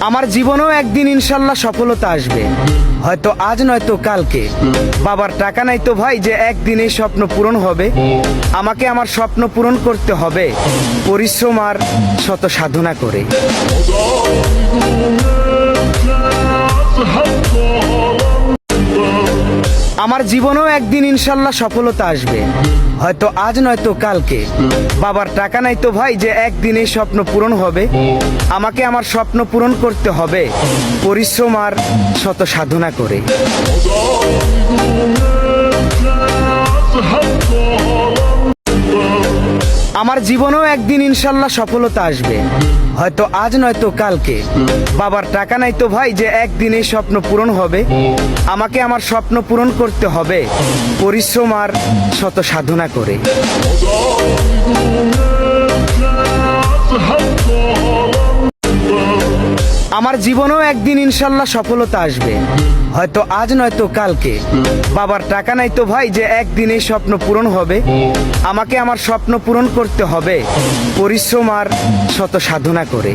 আমার জীবনেও একদিন ইনশাল্লাহ সফলতা আসবে, হয়তো আজ নয়তো কালকে। বাবার টাকা নাই তো ভাই যে একদিনে স্বপ্ন পূরণ হবে। আমাকে আমার স্বপ্ন পূরণ করতে হবে পরিশ্রম আর শত সাধনা করে। আমার জীবনেও একদিন ইনশাল্লাহ সফলতা আসবে, হয়তো আজ নয়তো কালকে। বাবার টাকা নাই তো ভাই যে একদিনে স্বপ্ন পূরণ হবে। আমাকে আমার স্বপ্ন পূরণ করতে হবে পরিশ্রম আর শত সাধনা করে। আমার জীবনেও একদিন ইনশাল্লাহ সফলতা আসবে, হয়তো আজ নয়তো কালকে। বাবার টাকা নাই তো ভাই যে একদিনে স্বপ্ন পূরণ হবে। আমাকে আমার স্বপ্ন পূরণ করতে হবে পরিশ্রম আর শত সাধনা করে। আমার জীবনেও একদিন ইনশাল্লাহ সফলতা আসবে, হয়তো আজ নয়তো কালকে। বাবার টাকা নাই তো ভাই যে একদিনে স্বপ্ন পূরণ হবে। আমাকে আমার স্বপ্ন পূরণ করতে হবে পরিশ্রম আর শত সাধনা করে।